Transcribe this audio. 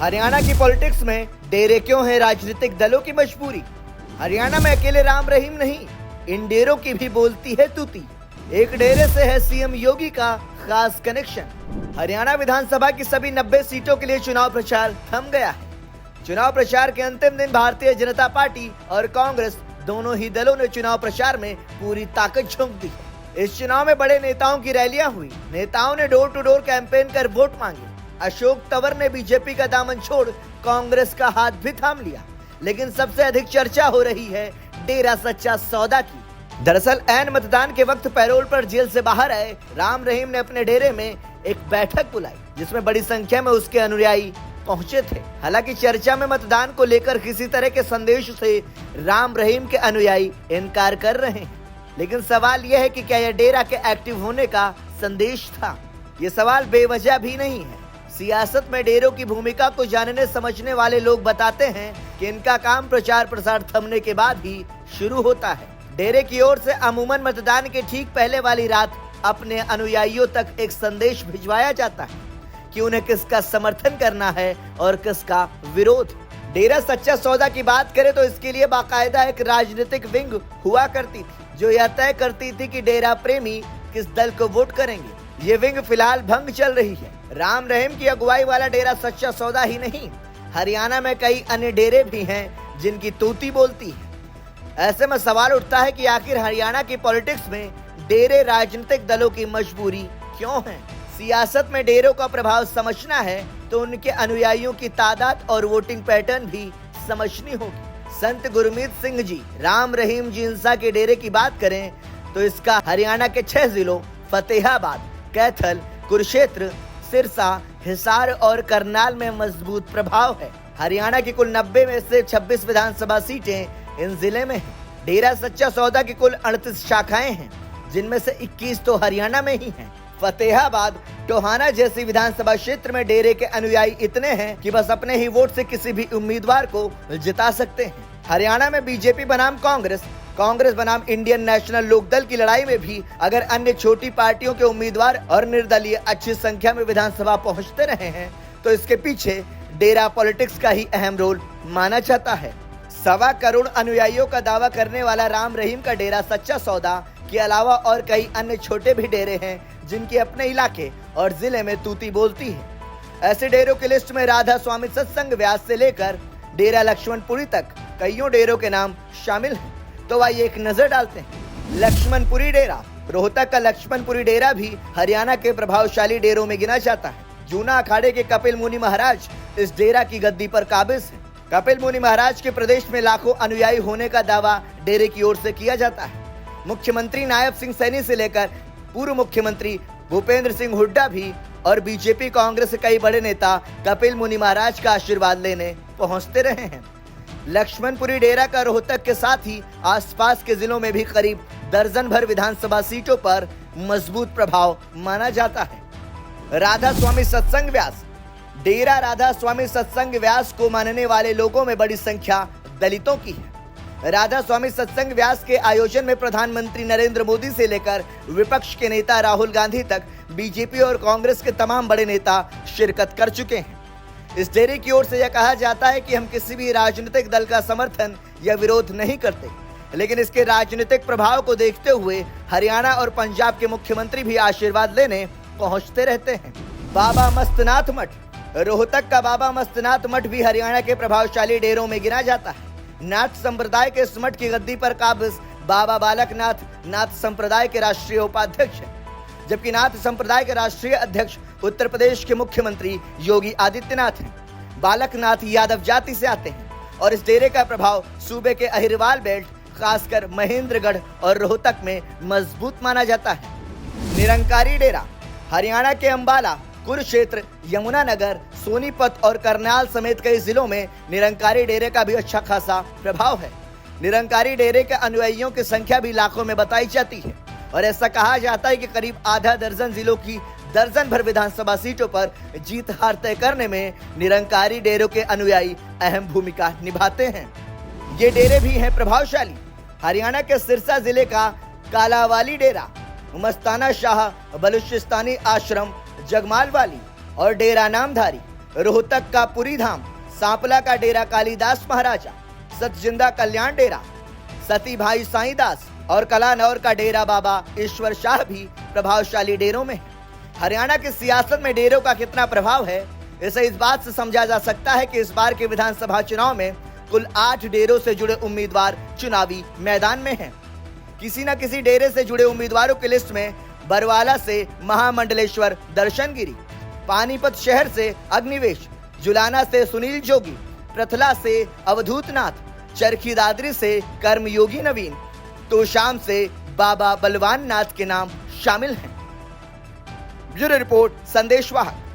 हरियाणा की पॉलिटिक्स में डेरे क्यों है राजनीतिक दलों की मजबूरी। हरियाणा में अकेले राम रहीम नहीं, इन डेरों की भी बोलती है तूती। एक डेरे से है सीएम योगी का खास कनेक्शन। हरियाणा विधानसभा की सभी 90 सीटों के लिए चुनाव प्रचार थम गया है। चुनाव प्रचार के अंतिम दिन भारतीय जनता पार्टी और कांग्रेस दोनों ही दलों ने चुनाव प्रचार में पूरी ताकत झोंक दी। इस चुनाव में बड़े नेताओं की रैलियां हुई। नेताओं ने डोर टू डोर कैंपेन कर वोट मांगे। अशोक तंवर ने बीजेपी का दामन छोड़ कांग्रेस का हाथ भी थाम लिया। लेकिन सबसे अधिक चर्चा हो रही है डेरा सच्चा सौदा की। दरअसल ऐन मतदान के वक्त पैरोल पर जेल से बाहर आए राम रहीम ने अपने डेरे में एक बैठक बुलाई, जिसमें बड़ी संख्या में उसके अनुयायी पहुंचे थे। हालांकि चर्चा में मतदान को लेकर किसी तरह के संदेश से राम रहीम के अनुयायी इनकार कर रहे हैं। लेकिन सवाल यह है कि क्या यह डेरा के एक्टिव होने का संदेश था। ये सवाल बेवजह भी नहीं है। सियासत में डेरों की भूमिका को जानने समझने वाले लोग बताते हैं कि इनका काम प्रचार प्रसार थमने के बाद ही शुरू होता है। डेरे की ओर से अमूमन मतदान के ठीक पहले वाली रात अपने अनुयायियों तक एक संदेश भिजवाया जाता है कि उन्हें किसका समर्थन करना है और किसका विरोध। डेरा सच्चा सौदा की बात करें तो इसके लिए बाकायदा एक राजनीतिक विंग हुआ करती थी, जो यह तय करती थी कि डेरा प्रेमी किस दल को वोट करेंगे। ये विंग फिलहाल भंग चल रही है। राम रहीम की अगुवाई वाला डेरा सच्चा सौदा ही नहीं, हरियाणा में कई अन्य डेरे भी हैं जिनकी तूती बोलती है। ऐसे में सवाल उठता है कि आखिर हरियाणा की पॉलिटिक्स में डेरे राजनीतिक दलों की मजबूरी क्यों है। सियासत में डेरों का प्रभाव समझना है तो उनके अनुयायियों की तादाद और वोटिंग पैटर्न भी समझनी होगी। संत गुरमीत सिंह जी, राम रहीम जी इंसा के डेरे की बात करें तो इसका हरियाणा के 6 जिलों फतेहाबाद, कैथल, कुरुक्षेत्र, सिरसा, हिसार और करनाल में मजबूत प्रभाव है। हरियाणा की कुल 90 में से 26 विधानसभा सीटें इन जिले में हैं। डेरा सच्चा सौदा की कुल 38 शाखाएं हैं, जिनमें से 21 तो हरियाणा में ही हैं। फतेहाबाद, टोहाना जैसी विधानसभा क्षेत्र में डेरे के अनुयायी इतने हैं कि बस अपने ही वोट से किसी भी उम्मीदवार को जिता सकते हैं। हरियाणा में बीजेपी बनाम कांग्रेस, कांग्रेस बनाम इंडियन नेशनल लोकदल की लड़ाई में भी अगर अन्य छोटी पार्टियों के उम्मीदवार और निर्दलीय अच्छी संख्या में विधानसभा पहुंचते रहे हैं तो इसके पीछे डेरा पॉलिटिक्स का ही अहम रोल माना जाता है। 1.25 करोड़ अनुयायियों का दावा करने वाला राम रहीम का डेरा सच्चा सौदा के अलावा और कई अन्य छोटे भी डेरे हैं जिनकी अपने इलाके और जिले में तूती बोलती है। ऐसे डेरों की लिस्ट में राधा स्वामी सत्संग व्यास से लेकर डेरा लक्ष्मणपुरी तक कईयों डेरों के नाम शामिल हैं। तो आइए एक नजर डालते हैं। लक्ष्मणपुरी डेरा, रोहतक का लक्ष्मणपुरी डेरा भी हरियाणा के प्रभावशाली डेरों में गिना जाता है। जूना अखाड़े के कपिल मुनि महाराज इस डेरा की गद्दी पर काबिज है। कपिल मुनि महाराज के प्रदेश में लाखों अनुयायी होने का दावा डेरे की ओर से किया जाता है। मुख्यमंत्री नायब सिंह सैनी से लेकर पूर्व मुख्यमंत्री भूपेंद्र सिंह हुड्डा भी और बीजेपी कांग्रेस के कई बड़े नेता कपिल मुनि महाराज का आशीर्वाद लेने पहुंचते रहे हैं। लक्ष्मणपुरी डेरा का रोहतक के साथ ही आसपास के जिलों में भी करीब दर्जन भर विधानसभा सीटों पर मजबूत प्रभाव माना जाता है। राधा स्वामी सत्संग व्यास, डेरा राधा स्वामी सत्संग व्यास को मानने वाले लोगों में बड़ी संख्या दलितों की है। राधा स्वामी सत्संग व्यास के आयोजन में प्रधानमंत्री नरेंद्र मोदी से लेकर विपक्ष के नेता राहुल गांधी तक बीजेपी और कांग्रेस के तमाम बड़े नेता शिरकत कर चुके हैं। इस डेरे की ओर से यह कहा जाता है कि हम किसी भी राजनीतिक दल का समर्थन या विरोध नहीं करते, लेकिन इसके राजनीतिक प्रभाव को देखते हुए हरियाणा और पंजाब के मुख्यमंत्री भी आशीर्वाद लेने पहुंचते रहते हैं। बाबा मस्तनाथ मठ, रोहतक का बाबा मस्तनाथ मठ भी हरियाणा के प्रभावशाली डेरों में गिना जाता है। नाथ संप्रदाय के इस मठ की गद्दी पर काबिज बाबा बालकनाथ नाथ संप्रदाय के राष्ट्रीय उपाध्यक्ष हैं, जबकि नाथ संप्रदाय के राष्ट्रीय अध्यक्ष उत्तर प्रदेश के मुख्यमंत्री योगी आदित्यनाथ हैं। बालकनाथ यादव जाति से आते हैं और इस डेरे का प्रभाव सूबे के अहिरवाल बेल्ट, खासकर महेंद्रगढ़ और रोहतक में मजबूत माना जाता है। निरंकारी डेरा, हरियाणा के अंबाला, कुरुक्षेत्र, यमुनानगर, सोनीपत और करनाल समेत कई जिलों में निरंकारी डेरे का भी अच्छा खासा प्रभाव है। निरंकारी डेरे के अनुयायियों की संख्या भी लाखों में बताई जाती है और ऐसा कहा जाता है कि करीब आधा दर्जन जिलों की दर्जन भर विधानसभा सीटों पर जीत हार तय करने में निरंकारी डेरों के अनुयायी अहम भूमिका निभाते हैं। ये डेरे भी हैं प्रभावशाली। हरियाणा के सिरसा जिले का कालावाली डेरा, मस्ताना शाह बलूचिस्तानी आश्रम, जगमाल वाली और डेरा नामधारी रोहतक का पुरी धाम, सांपला का डेरा कालीदास महाराजा, सतजिंदा कल्याण डेरा, सती भाई साईदास और कलानौर का डेरा बाबा ईश्वर शाह भी प्रभावशाली डेरों में है। हरियाणा की सियासत में डेरों का कितना प्रभाव है, इसे इस बात से समझा जा सकता है कि इस बार के विधानसभा चुनाव में कुल 8 डेरों से जुड़े उम्मीदवार चुनावी मैदान में हैं। किसी न किसी डेरे से जुड़े उम्मीदवारों की लिस्ट में बरवाला से महामंडलेश्वर दर्शनगिरी, पानीपत शहर से अग्निवेश, जुलाना से सुनील जोगी, प्रथला से अवधूत नाथ, चरखी दादरी से कर्मयोगी नवीन, तोशाम से बाबा बलवान नाथ के नाम शामिल हैं। ब्यूरो रिपोर्ट, संदेश वाहक।